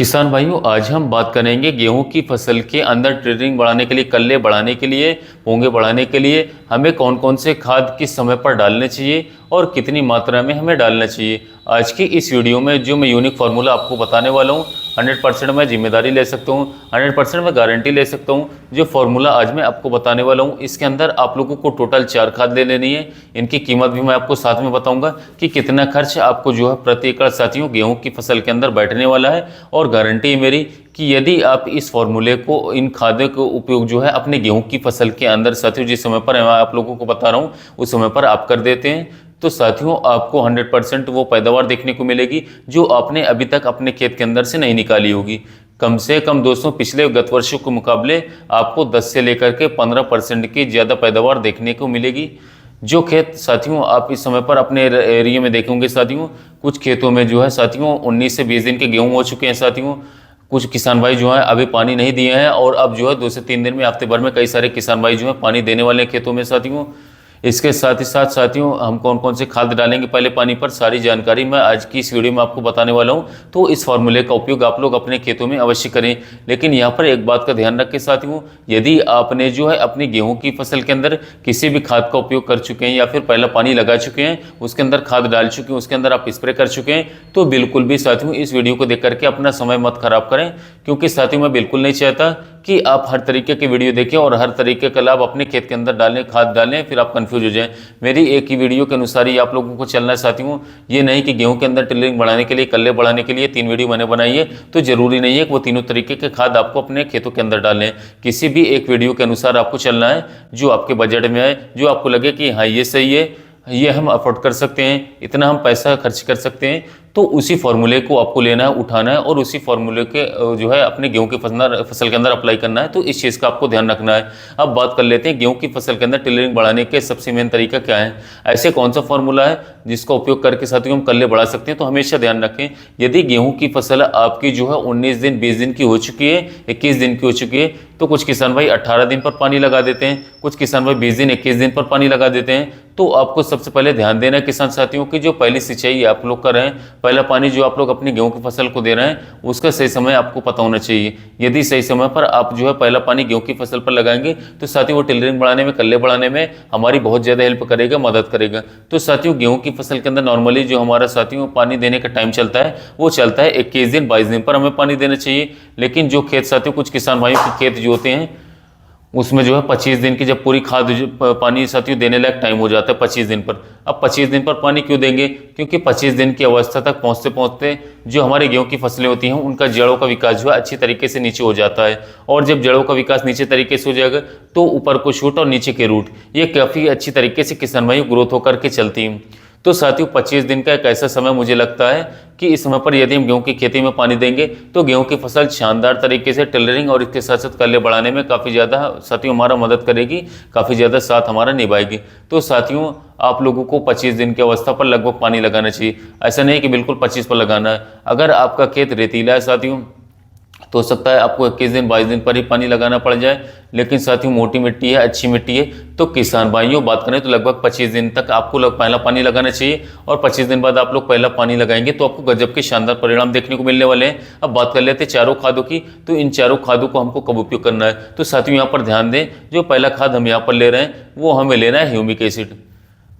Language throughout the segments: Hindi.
किसान भाइयों, आज हम बात करेंगे गेहूं की फसल के अंदर ट्रेडिंग बढ़ाने के लिए, कल्ले बढ़ाने के लिए, पोंगे बढ़ाने के लिए हमें कौन कौन से खाद किस समय पर डालने चाहिए और कितनी मात्रा में हमें डालना चाहिए। आज की इस वीडियो में जो मैं यूनिक फार्मूला आपको बताने वाला हूं, 100% मैं जिम्मेदारी ले सकता हूं, 100% मैं गारंटी ले सकता हूं। जो फार्मूला आज मैं आपको बताने वाला हूं, इसके अंदर आप लोगों को टोटल 4 खाद ले लेनी है। इनकी कीमत भी मैं आपको साथ में बताऊंगा कि कितना खर्च आपको जो है प्रति एकड़ साथियों गेहूं की फसल के अंदर बैठने वाला है। और गारंटी है मेरी कि यदि आप इस फॉर्मूले को, इन खादों को उपयोग जो है अपने गेहूं की फसल के अंदर साथियों, जिस समय पर मैं आप लोगों को बता रहा हूं उस समय पर आप कर देते हैं, तो साथियों आपको 100% वो पैदावार देखने को मिलेगी जो आपने अभी तक अपने खेत के अंदर से नहीं निकाली होगी। कम से कम दोस्तों पिछले गत वर्षों के मुकाबले आपको 10 से लेकर के 15% की ज़्यादा पैदावार देखने को मिलेगी। जो खेत साथियों आप इस समय पर अपने एरिया में देखेंगे साथियों, कुछ खेतों में जो है साथियों 19 से 20 दिन के गेहूं हो चुके हैं साथियों। कुछ किसान भाई जो है अभी पानी नहीं दिए हैं और अब जो है 2 से 3 दिन में, हफ्ते भर में कई सारे किसान भाई जो है पानी देने वाले हैं खेतों में साथियों। इसके साथ ही साथ साथियों हम कौन कौन से खाद डालेंगे पहले पानी पर, सारी जानकारी मैं आज की इस वीडियो में आपको बताने वाला हूं। तो इस फार्मूले का उपयोग आप लोग अपने खेतों में अवश्य करें। लेकिन यहाँ पर एक बात का ध्यान रखें साथियों, यदि आपने जो है अपनी गेहूं की फसल के अंदर किसी भी खाद का उपयोग कर चुके हैं या फिर पहला पानी लगा चुके हैं, उसके अंदर खाद डाल चुके हैं, उसके अंदर आप स्प्रे कर चुके हैं, तो बिल्कुल भी साथियों इस वीडियो को देख करके अपना समय मत खराब करें। क्योंकि साथियों मैं बिल्कुल नहीं चाहता कि आप हर तरीके की वीडियो देखें और हर तरीके का लाभ अपने खेत के अंदर डालें, खाद डालें, फिर आप कंफ्यूज हो जाएं। मेरी एक ही वीडियो के अनुसार ही आप लोगों को चलना है साथियों। ये नहीं कि गेहूं के अंदर टिलरिंग बढ़ाने के लिए, कल्ले बढ़ाने के लिए 3 वीडियो मैंने बनाई है, तो जरूरी नहीं है कि वो तीनों तरीके के खाद आपको अपने खेतों के अंदर डालें। किसी भी एक वीडियो के अनुसार आपको चलना है जो आपके बजट में आए, जो आपको लगे कि हाँ ये सही है, ये हम अफोर्ड कर सकते हैं, इतना हम पैसा खर्च कर सकते हैं, तो उसी फॉर्मूले को आपको लेना है, उठाना है और उसी फॉर्मूले के जो है अपने गेहूं की फसल के अंदर अप्लाई करना है। तो इस चीज़ का आपको ध्यान रखना है। अब बात कर लेते हैं गेहूं की फसल के अंदर टिलरिंग बढ़ाने के सबसे मेन तरीका क्या है, ऐसे कौन सा फॉर्मूला है जिसका उपयोग करके साथियों हम कल्ले बढ़ा सकते हैं। तो हमेशा ध्यान रखें, यदि गेहूं की फसल आपकी जो है 19 दिन 20 दिन की हो चुकी है, 21 दिन की हो चुकी है, तो कुछ किसान भाई 18 दिन पर पानी लगा देते हैं, कुछ किसान भाई 20 दिन 21 दिन पर पानी लगा देते हैं। तो आपको सबसे पहले ध्यान देना है किसान साथियों की जो पहली सिंचाई आप लोग कर रहे हैं, पहला पानी जो आप लोग अपनी गेहूं की फसल को दे रहे हैं, उसका सही समय आपको पता होना चाहिए। यदि सही समय पर आप जो है पहला पानी गेहूं की फसल पर लगाएंगे तो साथियों वो टिलरिंग बढ़ाने में, कल्ले बढ़ाने में हमारी बहुत ज़्यादा हेल्प करेगा, मदद करेगा। तो साथियों गेहूं की फसल के अंदर नॉर्मली जो हमारा साथियों पानी देने का टाइम चलता है वो चलता है 21 दिन 22 दिन पर हमें पानी देना चाहिए। लेकिन जो खेत साथियों, कुछ किसान भाइयों के खेत जो होते हैं उसमें जो है 25 दिन की जब पूरी खाद पानी साथियों देने लायक टाइम हो जाता है 25 दिन पर। अब 25 दिन पर पानी क्यों देंगे, क्योंकि 25 दिन की अवस्था तक पहुंचते पहुंचते जो हमारे गेहूं की फसलें होती हैं उनका जड़ों का विकास जो है अच्छी तरीके से नीचे हो जाता है। और जब जड़ों का विकास नीचे तरीके से हो जाएगा तो ऊपर को शूट और नीचे के रूट ये काफ़ी अच्छी तरीके से किसान भाइयों ग्रोथ होकर के चलती हैं। तो साथियों 25 दिन का एक ऐसा समय मुझे लगता है कि इस समय पर यदि हम गेहूं की खेती में पानी देंगे तो गेहूं की फसल शानदार तरीके से टिलरिंग और इसके साथ साथ कल्ले बढ़ाने में काफ़ी ज़्यादा साथियों हमारा मदद करेगी, काफ़ी ज़्यादा साथ हमारा निभाएगी। तो साथियों आप लोगों को 25 दिन की अवस्था पर लगभग पानी लगाना चाहिए। ऐसा नहीं कि बिल्कुल 25 पर लगाना है। अगर आपका खेत रेतीला है साथियों तो हो सकता है आपको 21 दिन 22 दिन पर ही पानी लगाना पड़ जाए। लेकिन साथियों मोटी मिट्टी है, अच्छी मिट्टी है, तो किसान भाइयों बात करें तो लगभग 25 दिन तक आपको पहला पानी लगाना चाहिए। और 25 दिन बाद आप लोग पहला पानी लगाएंगे तो आपको गजब के शानदार परिणाम देखने को मिलने वाले हैं। अब बात कर लेते हैं चारों खादों की। तो इन चारों खादों को हमको कब उपयोग करना है, तो साथियों यहाँ पर ध्यान दें, जो पहला खाद हम यहाँ पर ले रहे हैं वो हमें लेना है ह्यूमिक एसिड।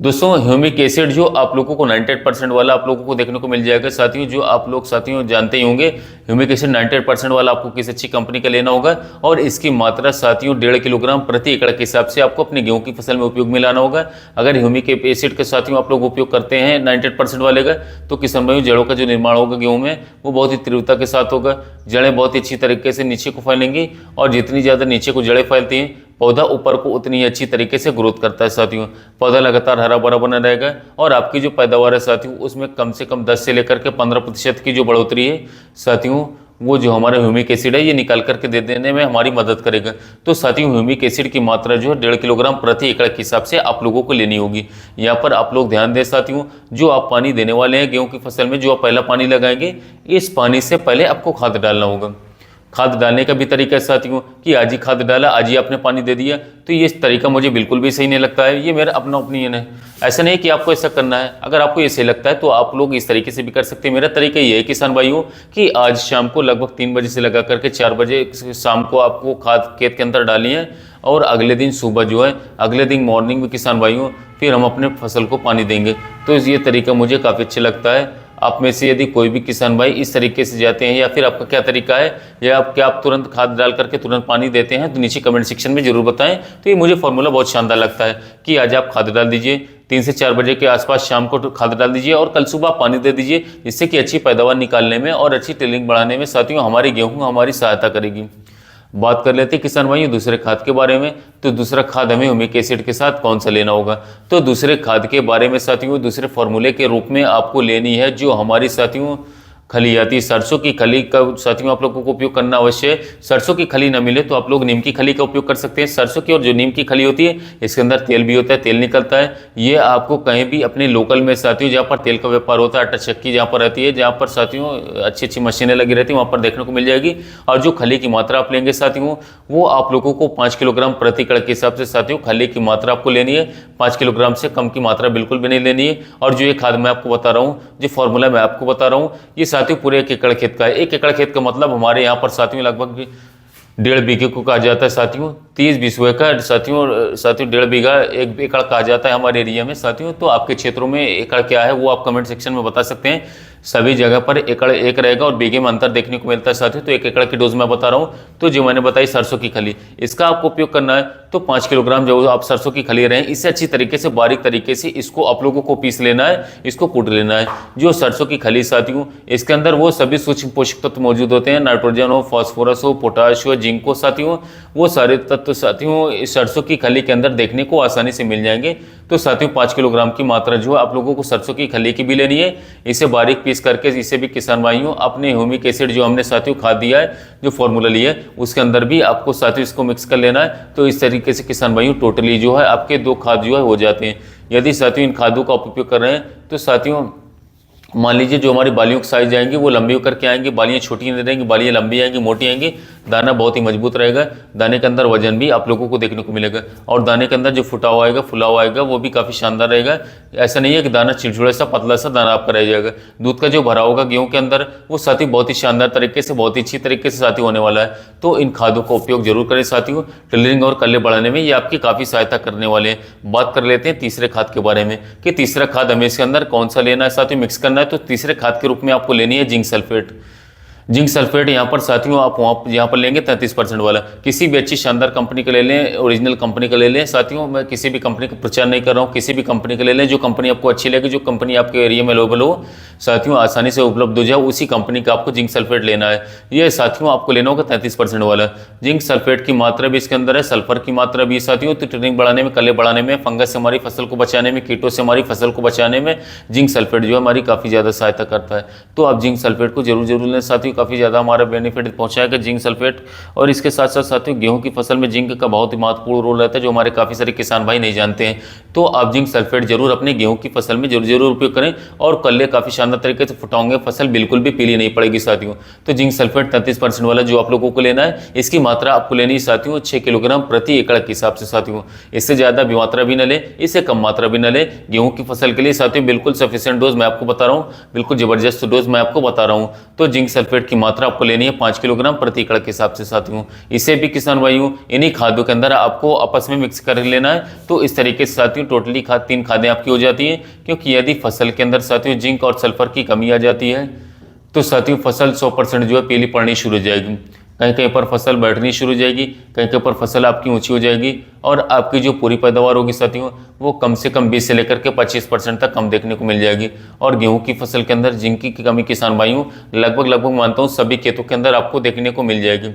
दोस्तों ह्यूमिक एसिड जो आप लोगों को 98% वाला आप लोगों को देखने को मिल जाएगा साथियों। जो आप लोग साथियों जानते ही होंगे ह्यूमिक एसिड 98% वाला आपको किसी अच्छी कंपनी का लेना होगा और इसकी मात्रा साथियों 1.5 किलोग्राम प्रति एकड़ के हिसाब से आपको अपनी गेहूं की फसल में उपयोग में लाना होगा। अगर ह्यूमिक एसिड के साथियों आप लोग उपयोग करते हैं 98% वाले का, तो किसान भाइयों जड़ों का जो निर्माण होगा गेहूं में वो बहुत ही तीव्रता के साथ होगा। जड़ें बहुत ही अच्छी तरीके से नीचे को फैलेंगी और जितनी ज़्यादा नीचे को जड़ें फैलती हैं पौधा ऊपर को उतनी ही अच्छी तरीके से ग्रोथ करता है साथियों। पौधा लगातार हरा भरा बना रहेगा और आपकी जो पैदावार है साथियों उसमें कम से कम 10 से लेकर के 15% की जो बढ़ोतरी है साथियों, वो जो हमारा ह्यूमिक एसिड है ये निकाल करके दे देने में हमारी मदद करेगा। तो साथियों ह्यूमिक एसिड की मात्रा जो है 1.5 किलोग्राम प्रति एकड़ के हिसाब से आप लोगों को लेनी होगी। यहाँ पर आप लोग ध्यान दें साथियों, जो आप पानी देने वाले हैं गेहूं की फसल में, जो आप पहला पानी लगाएंगे, इस पानी से पहले आपको खाद डालना होगा। खाद डालने का भी तरीका है साथियों कि आज ही खाद डाला, आज ही आपने पानी दे दिया, तो ये तरीका मुझे बिल्कुल भी सही नहीं लगता है। ये मेरा अपना ओपिनियन है। ऐसा नहीं है कि आपको ऐसा करना है, अगर आपको ये सही लगता है तो आप लोग इस तरीके से भी कर सकते हैं। मेरा तरीका ये है किसान भाइयों कि आज शाम को लगभग 3 बजे से लगा करके 4 बजे शाम को आपको खाद खेत के अंदर डाली है, और अगले दिन सुबह जो है, अगले दिन मॉर्निंग में किसान भाइयों फिर हम अपने फसल को पानी देंगे। तो ये तरीका मुझे काफ़ी अच्छा लगता है। आप में से यदि कोई भी किसान भाई इस तरीके से जाते हैं, या फिर आपका क्या तरीका है, या आप तुरंत खाद डाल करके तुरंत पानी देते हैं, तो नीचे कमेंट सेक्शन में जरूर बताएं। तो ये मुझे फॉर्मूला बहुत शानदार लगता है कि आज आप खाद डाल दीजिए 3 से 4 बजे के आसपास शाम को खाद डाल दीजिए, और कल सुबह पानी दे दीजिए, जिससे कि अच्छी पैदावार निकालने में और अच्छी टिलिंग बढ़ाने में साथियों हमारी गेहूँ हमारी सहायता करेगी। बात कर लेते हैं किसान भाइयों दूसरे खाद के बारे में। तो दूसरा खाद हमें ह्यूमिक एसिड के साथ कौन सा लेना होगा। तो दूसरे खाद के बारे में साथियों दूसरे फॉर्मूले के रूप में आपको लेनी है जो हमारी साथियों खली आती है, सरसों की खली का साथियों आप लोगों को उपयोग करना अवश्य है। सरसों की खली ना मिले तो आप लोग नीम की खली का उपयोग कर सकते हैं। सरसों की और जो नीम की खली होती है इसके अंदर तेल भी होता है, तेल निकलता है। ये आपको कहीं भी अपने लोकल में साथियों जहाँ पर तेल का व्यापार होता है, आटा चक्की जहाँ पर रहती है, जहाँ पर साथियों अच्छी अच्छी मशीनें लगी रहती हैं, वहाँ पर देखने को मिल जाएगी। और जो खली की मात्रा आप लेंगे साथियों वो आप लोगों को 5 किलोग्राम प्रति एकड़ के हिसाब से साथियों खली की मात्रा आपको लेनी है। 5 किलोग्राम से कम की मात्रा बिल्कुल भी नहीं लेनी है। और जो ये खाद मैं आपको बता रहा हूँ, जो फॉर्मूला मैं आपको बता रहा हूँ, ये साथियों पूरे 1 एकड़ खेत का है। 1 एकड़ खेत का मतलब हमारे यहाँ पर साथियों लगभग 1.5 बीघे को कहा जाता है साथियों। 30 बीसवे का साथियों 1.5 बीघा 1 एकड़ कहा जाता है हमारे एरिया में साथियों। तो आपके क्षेत्रों में एकड़ क्या है वो आप कमेंट सेक्शन में बता सकते हैं। सभी जगह पर एकड़ एक रहेगा और बीघे में अंतर देखने को मिलता है साथियों। तो 1 एकड़ की डोज मैं बता रहा हूँ। तो जो मैंने बताई सरसों की खली, इसका आपको उपयोग करना है तो 5 किलोग्राम जो आप सरसों की खली रहे इससे अच्छी तरीके से बारीक तरीके से इसको आप लोगों को पीस लेना है, इसको कूट लेना है। जो सरसों की खली साथियों इसके अंदर वो सभी सूक्ष्म पोषक तत्व मौजूद होते हैं, नाइट्रोजन हो, फॉस्फोरस हो, पोटाश हो, जिंक हो साथियों, वो सारे तत्व साथियों इस सरसों की खली के अंदर देखने को आसानी से मिल जाएंगे। तो साथियों 5 किलोग्राम की मात्रा जो है आप लोगों को सरसों की खली की भी लेनी है। इसे बारीक पीस करके इसे भी किसान भाइयों अपने ह्यूमिक एसिड जो हमने साथियों खाद दिया है, जो फॉर्मूला लिया है उसके अंदर भी आपको साथियों इसको मिक्स कर लेना है। तो इस तरीके से किसान भाइयों टोटली जो है आपके 2 खाद जो है हो जाते हैं। यदि साथियों इन खादों का उपयोग कर रहे हैं तो साथियों मान लीजिए जो हमारी बालियों की साइज आएंगी वो लंबी होकर के आएंगी, बालियाँ छोटी नहीं रहेंगी, बालियाँ लंबी आएंगी, मोटी आएंगी, दाना बहुत ही मजबूत रहेगा, दाने के अंदर वजन भी आप लोगों को देखने को मिलेगा, और दाने के अंदर जो फुटा हुआ आएगा फुला हुआ आएगा वो भी काफ़ी शानदार रहेगा। ऐसा नहीं है कि दाना चिड़चिड़ा सा पतला सा दाना आपका रह जाएगा। दूध का जो भरा होगा गेहूँ के अंदर वो साथी बहुत ही शानदार तरीके से, बहुत ही अच्छी तरीके से साथी होने वाला है। तो इन खादों का उपयोग जरूर करें साथियों, टिलरिंग और कल्ले बढ़ाने में ये आपकी काफ़ी सहायता करने वाले हैं। बात कर लेते हैं तीसरे खाद के बारे में कि तीसरा खाद हमें इसके अंदर कौन सा लेना है साथियों, मिक्स करना है। तो तीसरे खाद के रूप में आपको लेनी है जिंक सल्फेट। जिंक सल्फेट यहाँ पर साथियों आप यहाँ पर लेंगे 33% वाला, किसी भी अच्छी शानदार कंपनी का ले लें, ओरिजिनल कंपनी का ले लें साथियों। मैं किसी भी कंपनी का प्रचार नहीं कर रहा हूँ, किसी भी कंपनी का ले लें, जो कंपनी आपको अच्छी लगे, जो कंपनी आपके एरिया में अवेलेबल हो साथियों, आसानी से उपलब्ध हो जाए, उसी कंपनी का आपको जिंक सल्फेट लेना है। ये साथियों आपको लेना होगा 33% वाला। जिंक सल्फेट की मात्रा भी इसके अंदर है, सल्फर की मात्रा भी साथियों। तो ट्रिनिंग बढ़ाने में, कले बढ़ाने में, फंगस से हमारी फसल को बचाने में, कीटों से हमारी फसल को बचाने में जिंक सल्फेट जो है हमारी काफ़ी ज़्यादा सहायता करता है। तो आप जिंक सल्फेट को जरूर लें साथियों, काफ़ी ज़्यादा हमारा बेनिफिट पहुंचाएगा जिंक सल्फेट। और इसके साथ साथ साथियों गेहूं की फसल में जिंक का बहुत ही महत्वपूर्ण रोल रहता है, जो हमारे काफ़ी सारे किसान भाई नहीं जानते हैं। तो आप जिंक सल्फेट जरूर अपने गेहूं की फसल में जरूर उपयोग करें, और कल्ले काफ़ी शानदार तरीके से फुटाओगे, फसल बिल्कुल भी पीली नहीं पड़ेगी साथियों। तो जिंक सल्फेट 33% वाला जो आप लोगों को लेना है, इसकी मात्रा आपको लेनी है साथियों 6 किलोग्राम प्रति एकड़ के हिसाब से साथियों। इससे ज़्यादा भी मात्रा भी न ले, इससे कम मात्रा भी न ले। गेहूं की फसल के लिए साथियों बिल्कुल सफिशिएंट डोज मैं आपको बता रहा हूँ, बिल्कुल जबरदस्त डोज मैं आपको बता रहा हूँ। तो जिंक सल्फेट की मात्रा आपको लेनी है 5 किलोग्राम प्रति एकड़ के हिसाब से साथियों। इसे भी किसान भाइयों इन्हीं खादों के अंदर आपको आपस में मिक्स कर लेना है। तो इस तरीके से साथियों टोटली 3 खादें आपकी हो जाती हैं। क्योंकि यदि फसल के अंदर साथियों जिंक और सल्फर की कमी आ जाती है तो साथियों फसल 100% जो है पीली पड़नी शुरू हो जाएगी, कहीं कहीं पर फसल बैठनी शुरू हो जाएगी, कहीं कहीं पर फसल आपकी ऊंची हो जाएगी, और आपकी जो पूरी पैदावार होगी साथियों वो कम से कम 20 से लेकर के 25% तक कम देखने को मिल जाएगी। और गेहूं की फसल के अंदर जिंक की कमी किसान भाइयों लगभग मानता हूँ सभी खेतों के अंदर आपको देखने को मिल जाएगी।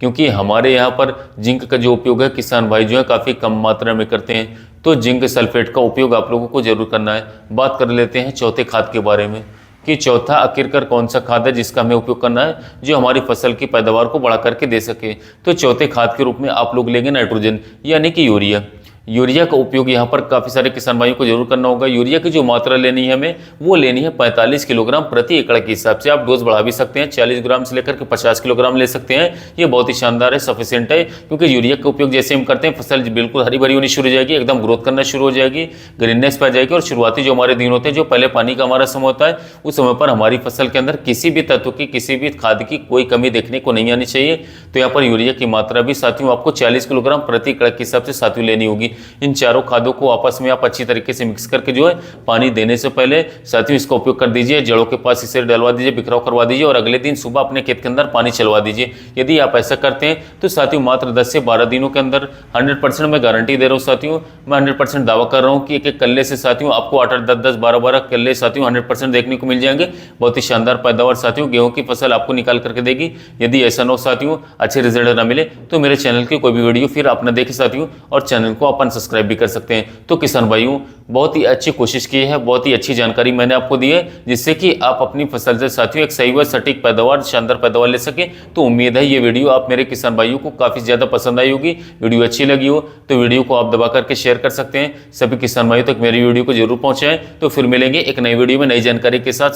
क्योंकि हमारे यहाँ पर जिंक का जो उपयोग है किसान भाई जो है काफ़ी कम मात्रा में करते हैं। तो जिंक सल्फेट का उपयोग आप लोगों को जरूर करना है। बात कर लेते हैं चौथे खाद के बारे में कि चौथा आखिरकार कौन सा खाद है जिसका हमें उपयोग करना है, जो हमारी फसल की पैदावार को बढ़ा करके दे सके। तो चौथे खाद के रूप में आप लोग लेंगे नाइट्रोजन यानी कि यूरिया। यूरिया का उपयोग यहाँ पर काफ़ी सारे किसान भाइयों को जरूर करना होगा। यूरिया की जो मात्रा लेनी है हमें, वो लेनी है 45 किलोग्राम प्रति एकड़ के हिसाब से। आप डोज बढ़ा भी सकते हैं, 40 ग्राम से लेकर के 50 किलोग्राम ले सकते हैं। ये बहुत ही शानदार है, सफिशिएंट है, क्योंकि यूरिया का उपयोग जैसे हम करते हैं फसल बिल्कुल हरी भरी होनी शुरू हो जाएगी, एकदम ग्रोथ करना शुरू हो जाएगी, ग्रीननेस पे आ जाएगी। और शुरुआती जो हमारे दिन होते हैं, जो पहले पानी का हमारा समय होता है, उस समय पर हमारी फसल के अंदर किसी भी तत्व की, किसी भी खाद की कोई कमी देखने को नहीं आनी चाहिए। तो यहाँ पर यूरिया की मात्रा भी साथियों आपको 40 किलोग्राम प्रति एकड़ के हिसाब से साथियों लेनी होगी। इन चारों खादों को आपस में आप अच्छी तरीके से मिक्स करके जो है पानी देने से पहले साथियों इसका उपयोग कर दीजिए। जड़ों के पास इसे डलवा दीजिए, बिखराव करवा दीजिए और अगले दिन सुबह अपने खेत के अंदर पानी चलवा दीजिए। यदि आप ऐसा करते हैं तो साथियों मात्र 10 से 12 दिनों के अंदर 100% मैं गारंटी दे रहा हूँ साथियों, मैं 100% दावा कर रहा हूँ कि एक एक कल्ले से साथियों आपको 8-8, 10-10, 12-12 कल्ले साथियों 100% देखने को मिल जाएंगे। बहुत ही शानदार पैदावार साथियों गेहूं की फसल आपको निकाल करके देगी। यदि ऐसा न हो साथियों, अच्छे रिजल्ट ना मिले, तो मेरे चैनल की कोई भी वीडियो फिर आप ना देखें साथियों, और चैनल को आप अनसब्सक्राइब भी कर सकते हैं। तो किसान भाइयों, बहुत ही अच्छी कोशिश की है, बहुत ही अच्छी जानकारी मैंने आपको दी है, जिससे कि आप अपनी फसल से साथियों एक सही व सटीक पैदावार, शानदार पैदावार ले सके। तो उम्मीद है ये वीडियो आप मेरे किसान भाइयों को काफी ज्यादा पसंद आई होगी। वीडियो अच्छी लगी हो तो वीडियो को आप दबा करके शेयर कर सकते हैं। सभी किसान भाइयों तक मेरी वीडियो को जरूर पहुंचाएं। तो फिर मिलेंगे एक नई वीडियो में नई जानकारी के साथ।